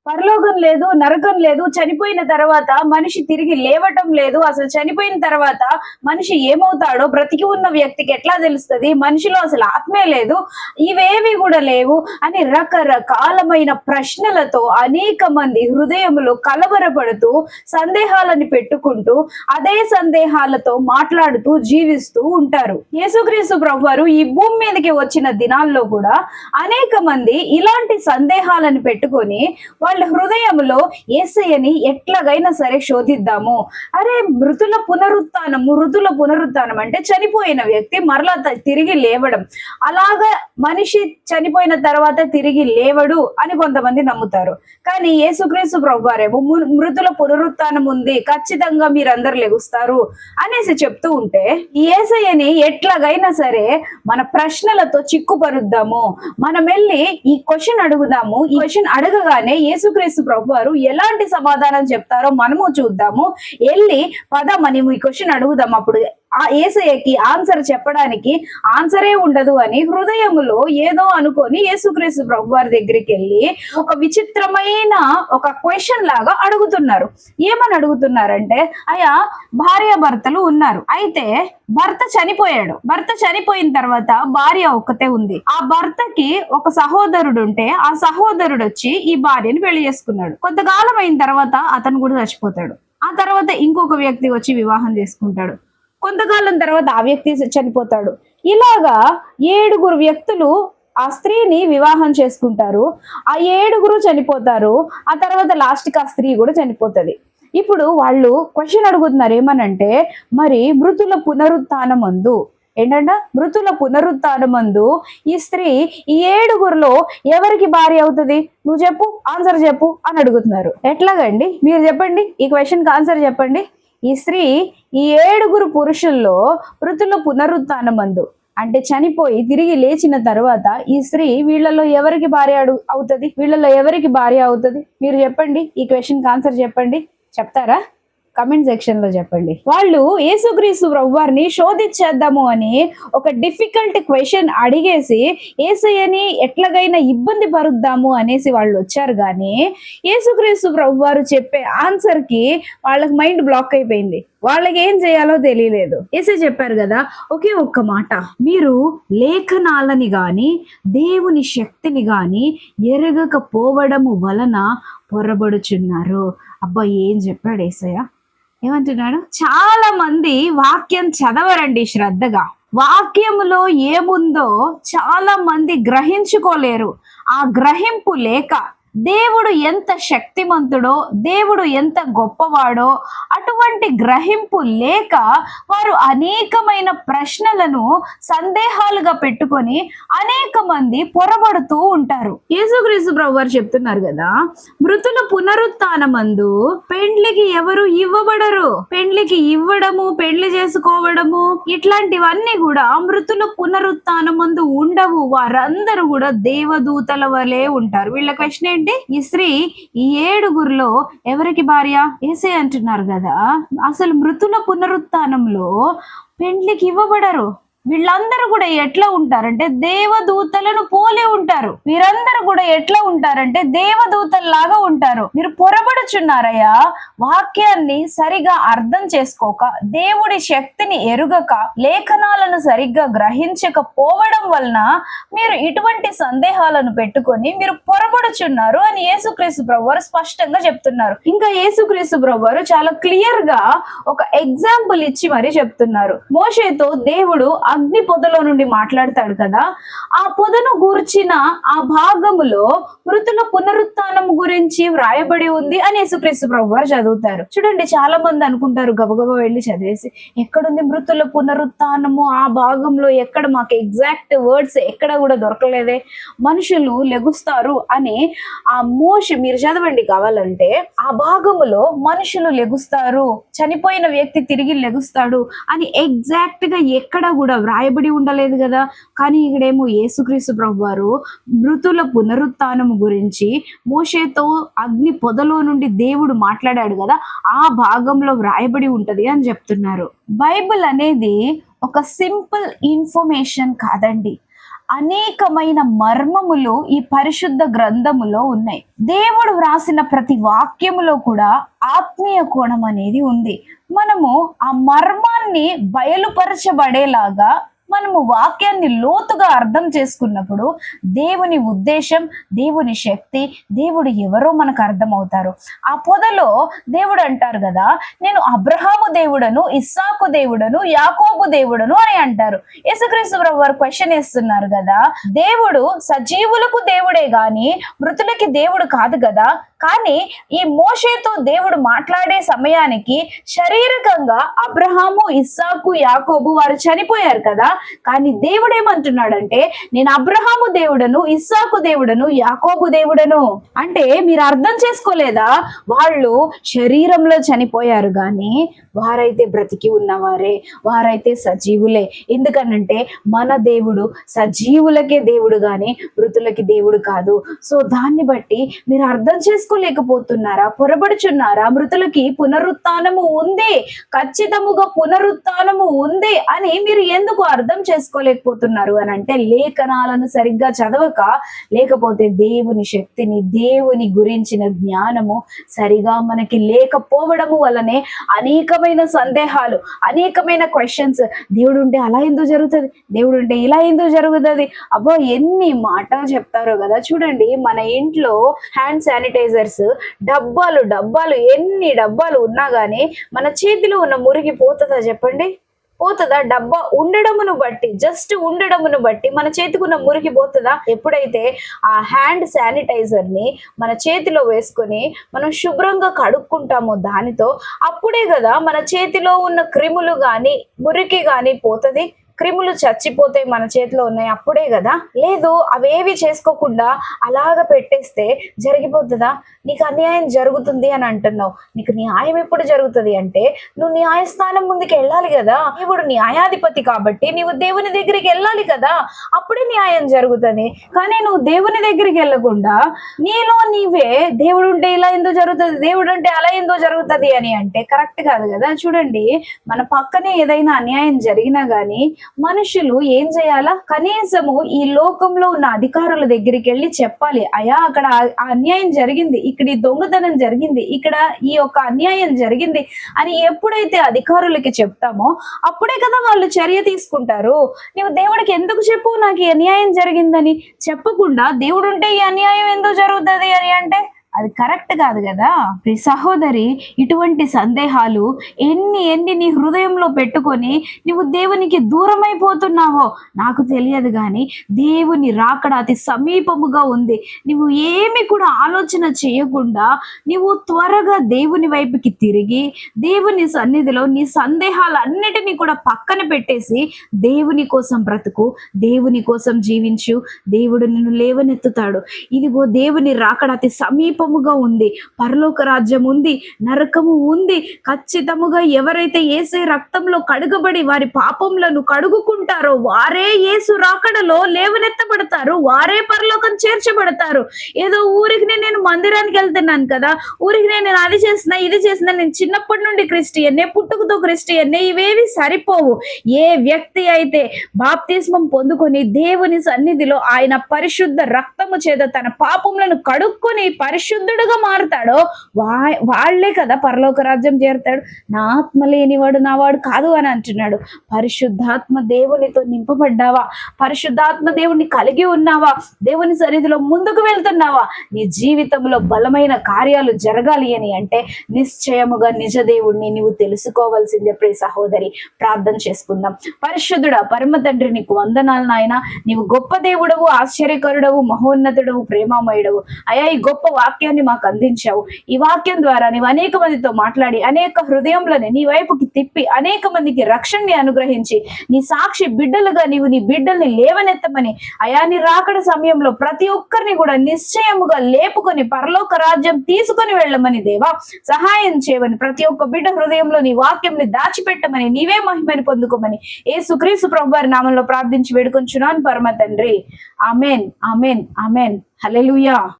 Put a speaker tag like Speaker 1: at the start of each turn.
Speaker 1: పరలోకం లేదు, నరకం లేదు, చనిపోయిన తర్వాత మనిషి తిరిగి లేవటం లేదు, అసలు చనిపోయిన తర్వాత మనిషి ఏమవుతాడో బ్రతికి ఉన్న వ్యక్తికి ఎట్లా తెలుస్తుంది, మనిషిలో అసలు ఆత్మే లేదు, ఇవేవి కూడా లేవు అని రకరకాలమైన ప్రశ్నలతో అనేక మంది హృదయములో కలవరపడుతూ సందేహాలను పెట్టుకుంటూ అదే సందేహాలతో మాట్లాడుతూ జీవిస్తూ ఉంటారు. యేసుక్రీస్తు ప్రభువారు ఈ భూమి మీదకి వచ్చిన దినాల్లో కూడా అనేక మంది ఇలాంటి సందేహాలను పెట్టుకొని వాళ్ళ హృదయంలో యేసయ్యని ఎట్లాగైనా సరే శోధిద్దాము. అరే మృతుల పునరుత్థానం అంటే చనిపోయిన వ్యక్తి మరలా తిరిగి లేవడం. అలాగా మనిషి చనిపోయిన తర్వాత తిరిగి లేవడు అని కొంతమంది నమ్ముతారు. కానీ యేసుక్రీస్తు ప్రభువారేమో మృతుల పునరుత్థానం ఉంది, ఖచ్చితంగా మీరందరూ లెగుస్తారు అనేసి చెప్తూ ఉంటే యేసయ్యని ఎట్లాగైనా సరే మన ప్రశ్నలతో చిక్కుపరుద్దాము, మనం వెళ్ళి ఈ క్వశ్చన్ అడుగుదాము. ఈ క్వశ్చన్ అడగగానే యేసుక్రీస్తు ప్రభువారు ఎలాంటి సమాధానం చెప్తారో మనము చూద్దాము. వెళ్ళి పద మనం ఈ క్వశ్చన్ అడుగుదాం, అప్పుడు ఆ యేసయ్యకి ఆన్సర్ చెప్పడానికి ఆన్సరే ఉండదు అని హృదయములో ఏదో అనుకొని యేసుక్రీస్తు ప్రభువారి దగ్గరికి వెళ్ళి ఒక విచిత్రమైన ఒక క్వశ్చన్ లాగా అడుగుతున్నారు. ఏమని అడుగుతున్నారంటే, అయ్యా భార్య భర్తలు ఉన్నారు, అయితే భర్త చనిపోయాడు, భర్త చనిపోయిన తర్వాత భార్య ఒక్కతే ఉంది, ఆ భర్తకి ఒక సహోదరుడు ఉంటే ఆ సహోదరుడు వచ్చి ఈ భార్యని పెళ్లి చేసుకున్నాడు. కొంతకాలం అయిన తర్వాత అతను కూడా చచ్చిపోతాడు, ఆ తర్వాత ఇంకొక వ్యక్తి వచ్చి వివాహం చేసుకుంటాడు, కొంతకాలం తర్వాత ఆ వ్యక్తి చనిపోతాడు. ఇలాగా 7 వ్యక్తులు ఆ స్త్రీని వివాహం చేసుకుంటారు, ఆ 7 చనిపోతారు, ఆ తర్వాత లాస్ట్కి ఆ స్త్రీ కూడా చనిపోతుంది. ఇప్పుడు వాళ్ళు క్వశ్చన్ అడుగుతున్నారు ఏమనంటే, మరి మృతుల పునరుత్థానమందు ఏంటంట, మృతుల పునరుత్థానమందు ఈ స్త్రీ ఈ 7 ఎవరికి భార్య అవుతుంది, నువ్వు చెప్పు, ఆన్సర్ చెప్పు అని అడుగుతున్నారు. ఎట్లాగండి మీరు చెప్పండి, ఈ క్వశ్చన్కి ఆన్సర్ చెప్పండి. ఈ స్త్రీ ఈ 7 పురుషుల్లో మృతుల పునరుత్థానమందు అంటే చనిపోయి తిరిగి లేచిన తర్వాత ఈ స్త్రీ వీళ్ళలో ఎవరికి భార్య అవుతుంది, వీళ్ళలో ఎవరికి భార్య అవుతుంది? మీరు చెప్పండి, ఈ క్వశ్చన్కి ఆన్సర్ చెప్పండి. చెప్తారా? కమెంట్ సెక్షన్ లో చెప్పండి. వాళ్ళు యేసుక్రీస్తు ప్రభువారిని శోధించేద్దాము అని ఒక డిఫికల్ట్ క్వశ్చన్ అడిగేసి యేసయ్యని ఎట్లాగైనా ఇబ్బంది పరుద్దాము అనేసి వాళ్ళు వచ్చారు. కానీ యేసుక్రీస్తు ప్రభువారు చెప్పే ఆన్సర్ కి వాళ్ళకి మైండ్ బ్లాక్ అయిపోయింది, వాళ్ళకి ఏం చేయాలో తెలియలేదు. యేసయ్య చెప్పారు కదా ఒకే ఒక్క మాట, మీరు లేఖనాలని గాని దేవుని శక్తిని గాని ఎరగకపోవడము వలన పొరబడుచున్నారు. అబ్బా ఏం చెప్పాడు యేసయ్య, ఏమంటున్నాడు? చాలా మంది వాక్యం చదవరండి శ్రద్ధగా, వాక్యములో ఏముందో చాలా మంది గ్రహించుకోలేరు. ఆ గ్రహింపు లేక దేవుడు ఎంత శక్తిమంతుడో, దేవుడు ఎంత గొప్పవాడో అటువంటి గ్రహింపు లేక వారు అనేకమైన ప్రశ్నలను సందేహాలుగా పెట్టుకొని అనేక మంది పొరబడుతూ ఉంటారు. యేసుక్రీస్తు ప్రభువారు చెప్తున్నారు కదా, మృతుల పునరుత్థానమందు పెండ్లికి ఎవరు ఇవ్వబడరు, పెండ్లికి ఇవ్వడము, పెండ్లి చేసుకోవడము ఇట్లాంటివన్నీ కూడా మృతుల పునరుత్థానమందు ఉండవు. వారందరూ కూడా దేవదూతల వలె ఉంటారు. వీళ్ళ క్వశ్చన్ ఏంటి? ఈ స్త్రీ ఈ 7 ఎవరికి భార్య? యేసయ్య అంటున్నారు కదా, అసలు మృతుల పునరుత్థానంలో పెండ్లికి ఇవ్వబడరు. వీళ్ళందరూ కూడా ఎట్లా ఉంటారంటే దేవదూతలను పోలి ఉంటారు. వీరందరూ కూడా ఎట్లా ఉంటారంటే దేవదూతల్లాగా ఉంటారు. మీరు పొరబడుచున్నారయ్యా, వాక్యాన్ని సరిగా అర్థం చేసుకోక, దేవుడి శక్తిని ఎరుగక, లేఖనాలను సరిగ్గా గ్రహించకపోవడం వలన మీరు ఇటువంటి సందేహాలను పెట్టుకొని మీరు పొరబడుచున్నారు అని యేసుక్రీస్తు ప్రభువారు స్పష్టంగా చెప్తున్నారు. ఇంకా యేసుక్రీస్తు ప్రభువారు చాలా క్లియర్ గా ఒక ఎగ్జాంపుల్ ఇచ్చి మరీ చెప్తున్నారు. మోషేతో దేవుడు అగ్ని పొదలో నుండి మాట్లాడతాడు కదా, ఆ పొదను గూర్చిన ఆ భాగములో మృతుల పునరుత్థానం గురించి వ్రాయబడి ఉంది అని యేసుక్రీస్తు ప్రభువారు చదువుతారు. చూడండి, చాలా మంది అనుకుంటారు గబగబా వెళ్ళి చదివేసి, ఎక్కడుంది మృతుల పునరుత్థానము, ఆ భాగంలో ఎక్కడ, మాకు ఎగ్జాక్ట్ వర్డ్స్ ఎక్కడ కూడా దొరకలేదే, మనుషులు లెగుస్తారు అని ఆ మీరు చదవండి కావాలంటే, ఆ భాగములో మనుషులు లెగుస్తారు, చనిపోయిన వ్యక్తి తిరిగి లెగుస్తాడు అని ఎగ్జాక్ట్ గా ఎక్కడ కూడా వ్రాయబడి ఉండలేదు కదా. కానీ ఇక్కడేమో యేసుక్రీస్తు ప్రభువారు మృతుల పునరుత్థానం గురించి మోషేతో అగ్ని పొదలో నుండి దేవుడు మాట్లాడాడు కదా, ఆ భాగంలో వ్రాయబడి ఉంటది అని చెప్తున్నారు. బైబిల్ అనేది ఒక సింపుల్ ఇన్ఫర్మేషన్ కాదండి, అనేకమైన మర్మములు ఈ పరిశుద్ధ గ్రంథములో ఉన్నాయి. దేవుడు వ్రాసిన ప్రతి వాక్యములో కూడా ఆత్మీయ కోణం అనేది ఉంది. మనము ఆ మర్మాన్ని బయలుపరచబడేలాగా మనము వాక్యాన్ని లోతుగా అర్థం చేసుకున్నప్పుడు దేవుని ఉద్దేశం, దేవుని శక్తి, దేవుడు ఎవరో మనకు అర్థమవుతారు. ఆ పొదలో దేవుడు అంటారు కదా, నేను అబ్రహాము దేవుడను, ఇస్సాకు దేవుడను, యాకోబు దేవుడను అని అంటారు. యేసుక్రీస్తు ప్రభువు వారు క్వశ్చన్ వేస్తున్నారు కదా, దేవుడు సజీవులకు దేవుడే గాని మృతులకి దేవుడు కాదు కదా. కానీ ఈ మోషేతో దేవుడు మాట్లాడే సమయానికి శారీరకంగా అబ్రహాము, ఇస్సాకు, యాకోబు వారు చనిపోయారు కదా. కానీ దేవుడు ఏమంటున్నాడంటే, నేను అబ్రహాము దేవుడను, ఇస్సాకు దేవుడను, యాకోబు దేవుడను. అంటే మీరు అర్థం చేసుకోలేదా? వాళ్ళు శరీరంలో చనిపోయారు కానీ వారైతే బ్రతికి ఉన్నవారే, వారైతే సజీవులే. ఎందుకనంటే మన దేవుడు సజీవులకే దేవుడు గాని మృతులకి దేవుడు కాదు. సో దాన్ని బట్టి మీరు అర్థం చేసుకోలేకపోతున్నారా? పొరబడుచున్నారా? మృతులకి పునరుత్థానము ఉంది, ఖచ్చితముగా పునరుత్థానము ఉంది అని మీరు ఎందుకు అర్థం చేసుకోలేకపోతున్నారు అని అంటే, లేఖనాలను సరిగ్గా చదవక, లేకపోతే దేవుని శక్తిని, దేవుని గురించిన జ్ఞానము సరిగా మనకి లేకపోవడము వల్లనే అనేకమైన సందేహాలు, అనేకమైన క్వశ్చన్స్. దేవుడు ఉంటే అలా ఎందుకు జరుగుతుంది, దేవుడు ఉంటే ఇలా ఎందుకు జరుగుతుంది, అబ్బో ఎన్ని మాటలు చెప్తారో కదా. చూడండి, మన ఇంట్లో హ్యాండ్ శానిటైజర్స్ డబ్బాలు డబ్బాలు, ఎన్ని డబ్బాలు ఉన్నా గానీ మన చేతిలో ఉన్న మురికి పోతుందా చెప్పండి? పోతుందా? డబ్బా ఉండడమును బట్టి, జస్ట్ ఉండడమును బట్టి మన చేతికున్న మురికి పోతుందా? ఎప్పుడైతే ఆ హ్యాండ్ శానిటైజర్ ని మన చేతిలో వేసుకొని మనం శుభ్రంగా కడుక్కుంటామో దానితో, అప్పుడే కదా మన చేతిలో ఉన్న క్రిములు గాని మురికి గాని పోతుంది. క్రిములు చచ్చిపోతాయి మన చేతిలో ఉన్నాయి, అప్పుడే కదా. లేదు అవేవి చేసుకోకుండా అలాగ పెట్టేస్తే జరిగిపోతుందా? నీకు అన్యాయం జరుగుతుంది అని అంటున్నావు. నీకు న్యాయం ఎప్పుడు జరుగుతుంది అంటే, నువ్వు న్యాయస్థానం ముందుకు వెళ్ళాలి కదా. దేవుడు న్యాయాధిపతి కాబట్టి నీవు దేవుని దగ్గరికి వెళ్ళాలి కదా, అప్పుడే న్యాయం జరుగుతుంది. కానీ నువ్వు దేవుని దగ్గరికి వెళ్ళకుండా నీలో నీవే దేవుడు ఉంటే ఇలా ఎందుకు జరుగుతుంది, దేవుడు అంటే అలా ఎందుకు జరుగుతుంది అని అంటే కరెక్ట్ కాదు కదా. చూడండి, మన పక్కనే ఏదైనా అన్యాయం జరిగినా గానీ మనుషులు ఏం చేయాలా? కనీసము ఈ లోకంలో ఉన్న అధికారుల దగ్గరికి వెళ్ళి చెప్పాలి, అయ్యా అక్కడ అన్యాయం జరిగింది, ఇక్కడ ఈ దొంగతనం జరిగింది, ఇక్కడ ఈ యొక్క అన్యాయం జరిగింది అని ఎప్పుడైతే అధికారులకి చెప్తామో అప్పుడే కదా వాళ్ళు చర్య తీసుకుంటారు. నువ్వు దేవుడికి ఎందుకు చెప్పు నాకు ఈ అన్యాయం జరిగిందని? చెప్పకుండా దేవుడు ఉంటే ఈ అన్యాయం ఎందుకు జరుగుతుంది అని అంటే అది కరెక్ట్ కాదు కదా. సహోదరి, ఇటువంటి సందేహాలు ఎన్ని నీ హృదయంలో పెట్టుకొని నువ్వు దేవునికి దూరమైపోతున్నావో నాకు తెలియదు, కానీ దేవుని రాకడ అతి సమీపముగా ఉంది. నువ్వు ఏమి కూడా ఆలోచన చేయకుండా నువ్వు త్వరగా దేవుని వైపుకి తిరిగి దేవుని సన్నిధిలో నీ సందేహాలన్నిటినీ కూడా పక్కన పెట్టేసి దేవుని కోసం బ్రతుకు, దేవుని కోసం జీవించు. దేవుడు నిన్ను లేవనెత్తుతాడు. ఇదిగో దేవుని రాకడ అతి సమీపముగా ఉంది. పరలోక రాజ్యం ఉంది, నరకము ఉంది. ఖచ్చితముగా ఎవరైతే యేసు రక్తంలో కడుగబడి వారి పాపములను కడుగుకుంటారో వారే యేసు రాకడలో లేవనెత్తబడతారు, వారే పరలోకం చేర్చబడతారు. ఏదో ఊరికి నేను మందిరానికి వెళ్తున్నాను కదా, ఊరికి నేను అది చేసిన ఇది చేసిన, నేను చిన్నప్పటి నుండి క్రిస్టియన్నే, పుట్టుకతో క్రిస్టియన్నే, ఇవేవి సరిపోవు. ఏ వ్యక్తి అయితే బాప్తిస్మం పొందుకొని దేవుని సన్నిధిలో ఆయన పరిశుద్ధ రక్తము చేత తన పాపములను కడుక్కొని పరిశుద్ధుడుగా మారుతాడో వాళ్లే కదా పరలోక రాజ్యం చేరుతాడు. నా ఆత్మ లేనివాడు నా వాడు కాదు అని అంటున్నాడు. పరిశుద్ధాత్మ దేవునితో నింపబడ్డావా? పరిశుద్ధాత్మ దేవుని కలిగి ఉన్నావా? దేవుని సన్నిధిలో ముందుకు వెళ్తున్నావా? నీ జీవితంలో బలమైన కార్యాలు జరగాలి అని అంటే నిశ్చయముగా నిజ దేవుడిని నీవు తెలుసుకోవాల్సిందే. ప్రియ సహోదరి, ప్రార్థన చేసుకుందాం. పరిశుద్ధుడా, పరమ తండ్రి, నీకు వందనాలు నాయన. నీవు గొప్ప దేవుడవు, ఆశ్చర్యకరుడవు, మహోన్నతుడవు, ప్రేమమయుడవు. అయ్యా, ఈ గొప్ప వాక్యాన్ని మాకు అందించావు. ఈ వాక్యం ద్వారా నీవు అనేక మందితో మాట్లాడి అనేక హృదయంలోనే నీ వైపుకి తిప్పి అనేక మందికి రక్షణని అనుగ్రహించి నీ సాక్షి బిడ్డలుగా నీవు నీ బిడ్డల్ని లేవనెత్తమని, అయా నీ రాకడ సమయంలో ప్రతి ఒక్కరిని కూడా నిశ్చయముగా లేపుకొని పరలోక రాజ్యం తీసుకొని వెళ్ళమని దేవా సహాయం చేయమని, ప్రతి ఒక్క బిడ్డ హృదయంలో నీ వాక్యంని దాచిపెట్టమని, నీవే మహిమని పొందుకోమని యేసుక్రీస్తు ప్రభువారి నామంలో ప్రార్థించి వేడుకొంచున్నాను పరమ తండ్రి. Amen, amen, amen. హల్లెలూయా.